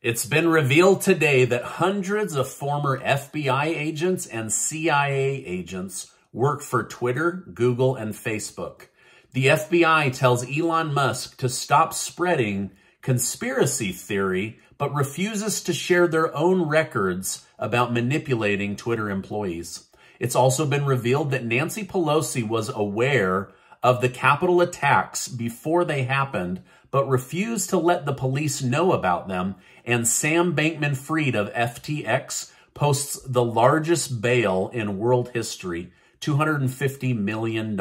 It's been revealed today that hundreds of former FBI agents and CIA agents work for Twitter, Google, and Facebook. The FBI tells Elon Musk to stop spreading conspiracy theory, but refuses to share their own records about manipulating Twitter employees. It's also been revealed that Nancy Pelosi was aware of the Capitol attacks before they happened, but refused to let the police know about them. And Sam Bankman-Fried of FTX posts the largest bail in world history, $250 million.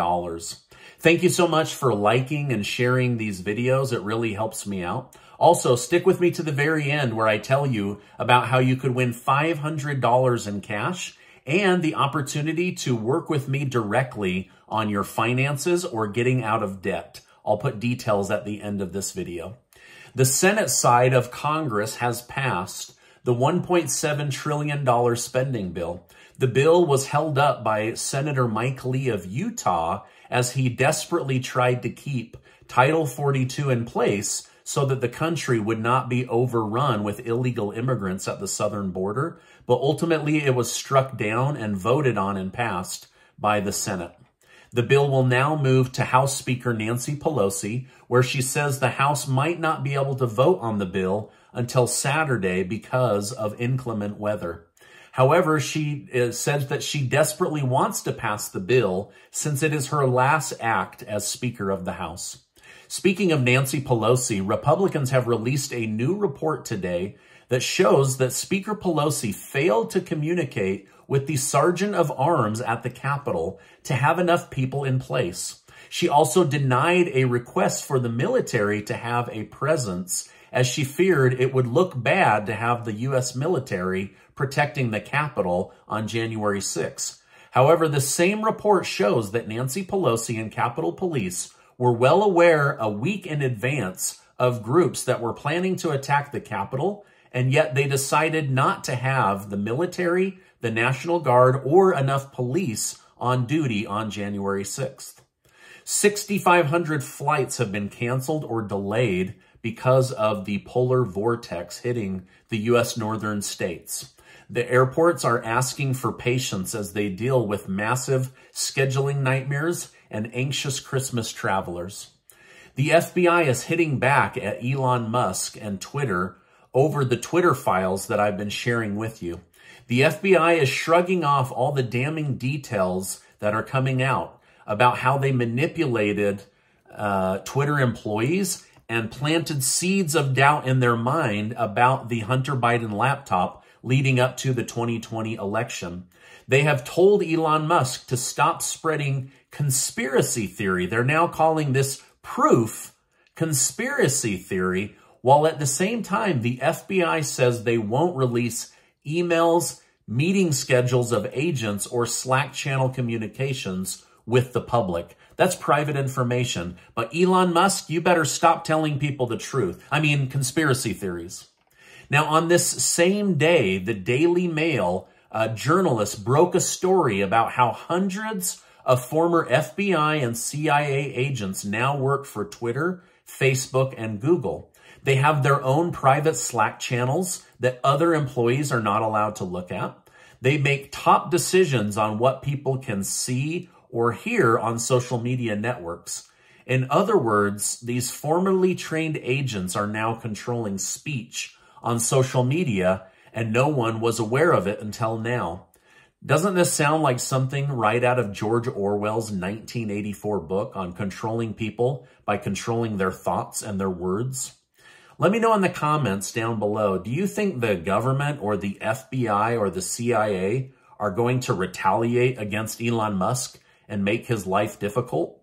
Thank you so much for liking and sharing these videos. It really helps me out. Also, stick with me to the very end where I tell you about how you could win $500 in cash and the opportunity to work with me directly on your finances or getting out of debt. I'll put details at the end of this video. The Senate side of Congress has passed the $1.7 trillion spending bill. The bill was held up by Senator Mike Lee of Utah as he desperately tried to keep Title 42 in place so that the country would not be overrun with illegal immigrants at the southern border. But ultimately, it was struck down and voted on and passed by the Senate. The bill will now move to House Speaker Nancy Pelosi, where she says the House might not be able to vote on the bill until Saturday because of inclement weather. However, she says that she desperately wants to pass the bill since it is her last act as Speaker of the House. Speaking of Nancy Pelosi, Republicans have released a new report today that shows that Speaker Pelosi failed to communicate with the Sargeant of Arms at the Capitol to have enough people in place. She also denied a request for the military to have a presence, as she feared it would look bad to have the U.S. military protecting the Capitol on January 6. However, the same report shows that Nancy Pelosi and Capitol Police were well aware a week in advance of groups that were planning to attack the Capitol, and yet they decided not to have the military, the National Guard, or enough police on duty on January 6th. 6,500 flights have been canceled or delayed because of the polar vortex hitting the U.S. northern states. The airports are asking for patience as they deal with massive scheduling nightmares and anxious Christmas travelers. The FBI is hitting back at Elon Musk and Twitter over the Twitter files that I've been sharing with you. The FBI is shrugging off all the damning details that are coming out about how they manipulated Twitter employees and planted seeds of doubt in their mind about the Hunter Biden laptop leading up to the 2020 election. They have told Elon Musk to stop spreading conspiracy theory. They're now calling this proof conspiracy theory, while at the same time, the FBI says they won't release emails, meeting schedules of agents, or Slack channel communications with the public. That's private information. But Elon Musk, you better stop telling people the truth. I mean, conspiracy theories. Now, on this same day, the Daily Mail journalist broke a story about how hundreds of former FBI and CIA agents now work for Twitter, Facebook, and Google. They have their own private Slack channels that other employees are not allowed to look at. They make top decisions on what people can see or hear on social media networks. In other words, these formerly trained agents are now controlling speech on social media, and no one was aware of it until now. Doesn't this sound like something right out of George Orwell's 1984 book on controlling people by controlling their thoughts and their words? Let me know in the comments down below, do you think the government or the FBI or the CIA are going to retaliate against Elon Musk and make his life difficult?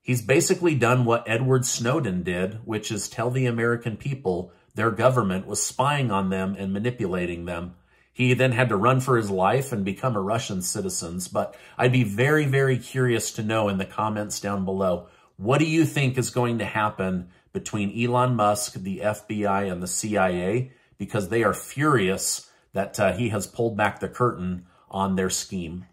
He's basically done what Edward Snowden did, which is tell the American people their government was spying on them and manipulating them. He then had to run for his life and become a Russian citizen. But I'd be very, very curious to know in the comments down below, what do you think is going to happen between Elon Musk, the FBI, and the CIA? Because they are furious that he has pulled back the curtain on their scheme.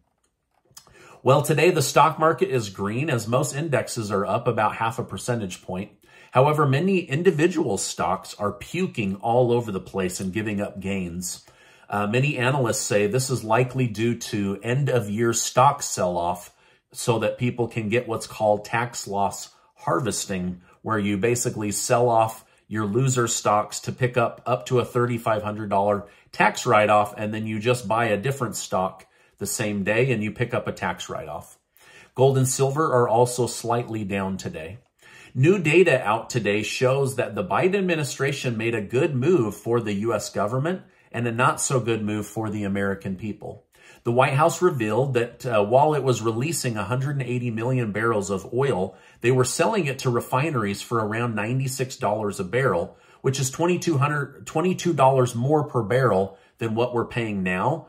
Well, today the stock market is green as most indexes are up about 0.5 percentage point. However, many individual stocks are puking all over the place and giving up gains. Many analysts say this is likely due to end-of-year stock sell-off so that people can get what's called tax loss harvesting, where you basically sell off your loser stocks to pick up to a $3,500 tax write-off, and then you just buy a different stock the same day and you pick up a tax write-off. Gold and silver are also slightly down today. New data out today shows that the Biden administration made a good move for the U.S. government and a not so good move for the American people. The White House revealed that while it was releasing 180 million barrels of oil, they were selling it to refineries for around $96 a barrel, which is $22 more per barrel than what we're paying now.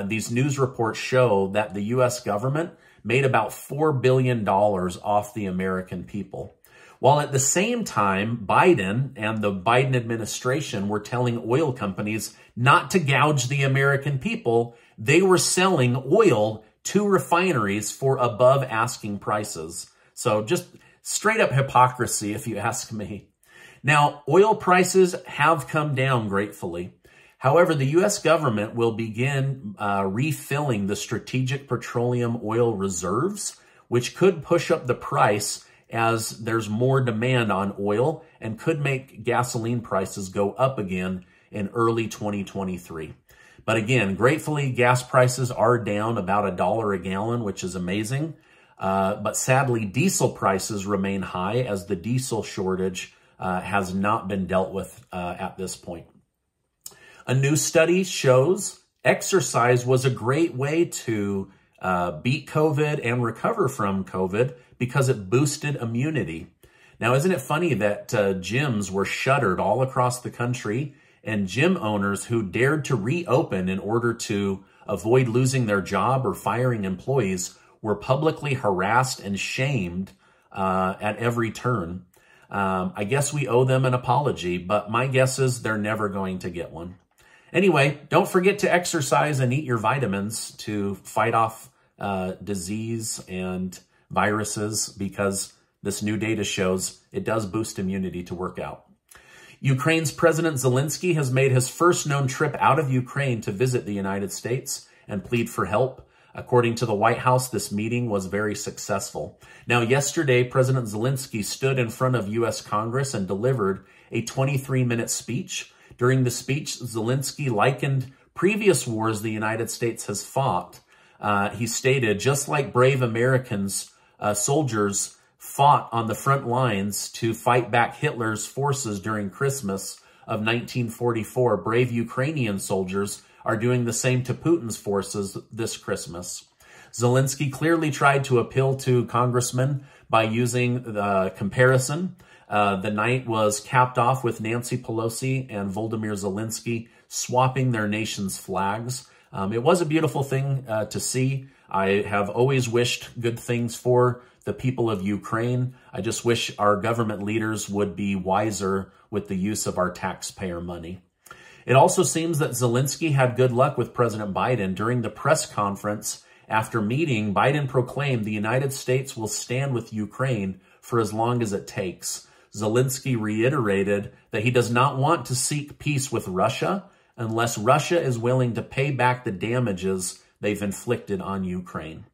These news reports show that the U.S. government made about $4 billion off the American people. While at the same time, Biden and the Biden administration were telling oil companies not to gouge the American people, they were selling oil to refineries for above asking prices. So just straight up hypocrisy, if you ask me. Now, oil prices have come down gratefully. However, the U.S. government will begin refilling the strategic petroleum oil reserves, which could push up the price as there's more demand on oil and could make gasoline prices go up again in early 2023. But again, gratefully, gas prices are down about $1 a gallon, which is amazing. But sadly, diesel prices remain high as the diesel shortage has not been dealt with at this point. A new study shows exercise was a great way to beat COVID and recover from COVID because it boosted immunity. Now, isn't it funny that gyms were shuttered all across the country, and gym owners who dared to reopen in order to avoid losing their job or firing employees were publicly harassed and shamed at every turn? I guess we owe them an apology, but my guess is they're never going to get one. Anyway, don't forget to exercise and eat your vitamins to fight off disease and viruses, because this new data shows it does boost immunity to work out. Ukraine's President Zelensky has made his first known trip out of Ukraine to visit the United States and plead for help. According to the White House, this meeting was very successful. Now, yesterday, President Zelensky stood in front of U.S. Congress and delivered a 23-minute speech. During the speech, Zelensky likened previous wars the United States has fought. He stated, just like brave Americans, soldiers fought on the front lines to fight back Hitler's forces during Christmas of 1944, brave Ukrainian soldiers are doing the same to Putin's forces this Christmas. Zelensky clearly tried to appeal to congressmen by using the comparison. The night was capped off with Nancy Pelosi and Volodymyr Zelensky swapping their nation's flags. It was a beautiful thing to see. I have always wished good things for the people of Ukraine. I just wish our government leaders would be wiser with the use of our taxpayer money. It also seems that Zelensky had good luck with President Biden. During the press conference after meeting, Biden proclaimed the United States will stand with Ukraine for as long as it takes. Zelensky reiterated that he does not want to seek peace with Russia unless Russia is willing to pay back the damages they've inflicted on Ukraine.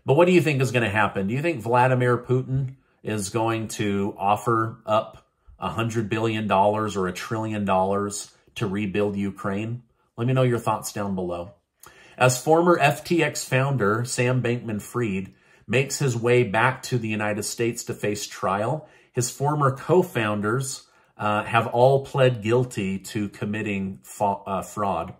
But what do you think is going to happen? Do you think Vladimir Putin is going to offer up $100 billion or $1 trillion to rebuild Ukraine? Let me know your thoughts down below. As former FTX founder Sam Bankman-Fried makes his way back to the United States to face trial, his former co-founders have all pled guilty to committing fraud.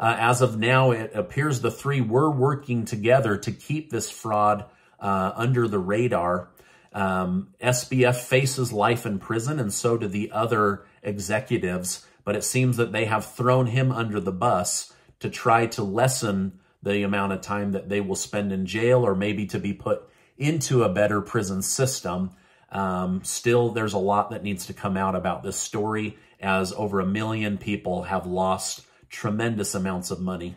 As of now, it appears the three were working together to keep this fraud under the radar. SBF faces life in prison, and so do the other executives, but it seems that they have thrown him under the bus to try to lessen the amount of time that they will spend in jail, or maybe to be put into a better prison system. Still, there's a lot that needs to come out about this story, as over 1 million people have lost tremendous amounts of money.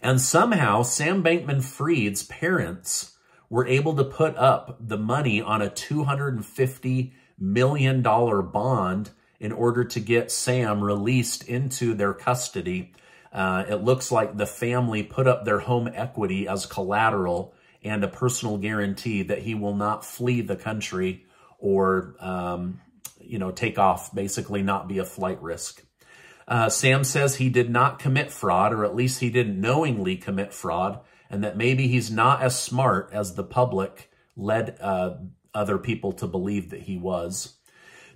And somehow, Sam Bankman-Fried's parents were able to put up the money on a $250 million bond in order to get Sam released into their custody. It looks like the family put up their home equity as collateral and a personal guarantee that he will not flee the country or, take off, basically not be a flight risk. Sam says he did not commit fraud, or at least he didn't knowingly commit fraud, and that maybe he's not as smart as the public led other people to believe that he was.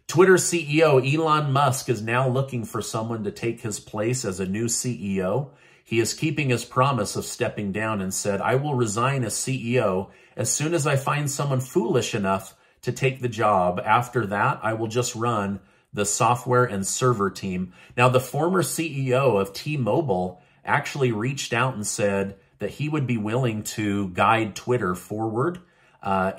Twitter CEO Elon Musk is now looking for someone to take his place as a new CEO. He is keeping his promise of stepping down and said, "I will resign as CEO as soon as I find someone foolish enough to take the job. After that, I will just run the software and server team." Now, the former CEO of T-Mobile actually reached out and said that he would be willing to guide Twitter forward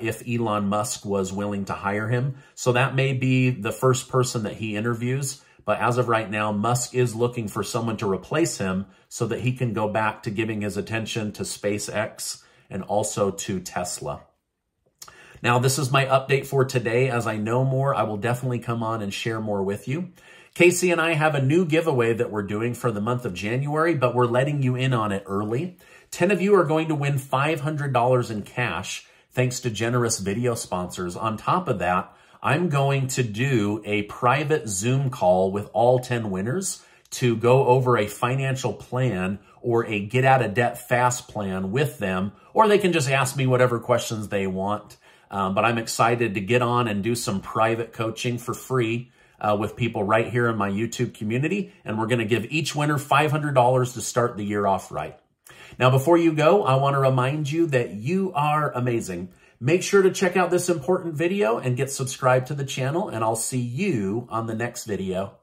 if Elon Musk was willing to hire him. So that may be the first person that he interviews. But as of right now, Musk is looking for someone to replace him so that he can go back to giving his attention to SpaceX and also to Tesla. Now, this is my update for today. As I know more, I will definitely come on and share more with you. Casey and I have a new giveaway that we're doing for the month of January, but we're letting you in on it early. 10 of you are going to win $500 in cash, thanks to generous video sponsors. On top of that, I'm going to do a private Zoom call with all 10 winners to go over a financial plan or a get out of debt fast plan with them, or they can just ask me whatever questions they want. But I'm excited to get on and do some private coaching for free with people right here in my YouTube community. And we're going to give each winner $500 to start the year off right. Now, before you go, I want to remind you that you are amazing. Make sure to check out this important video and get subscribed to the channel, and I'll see you on the next video.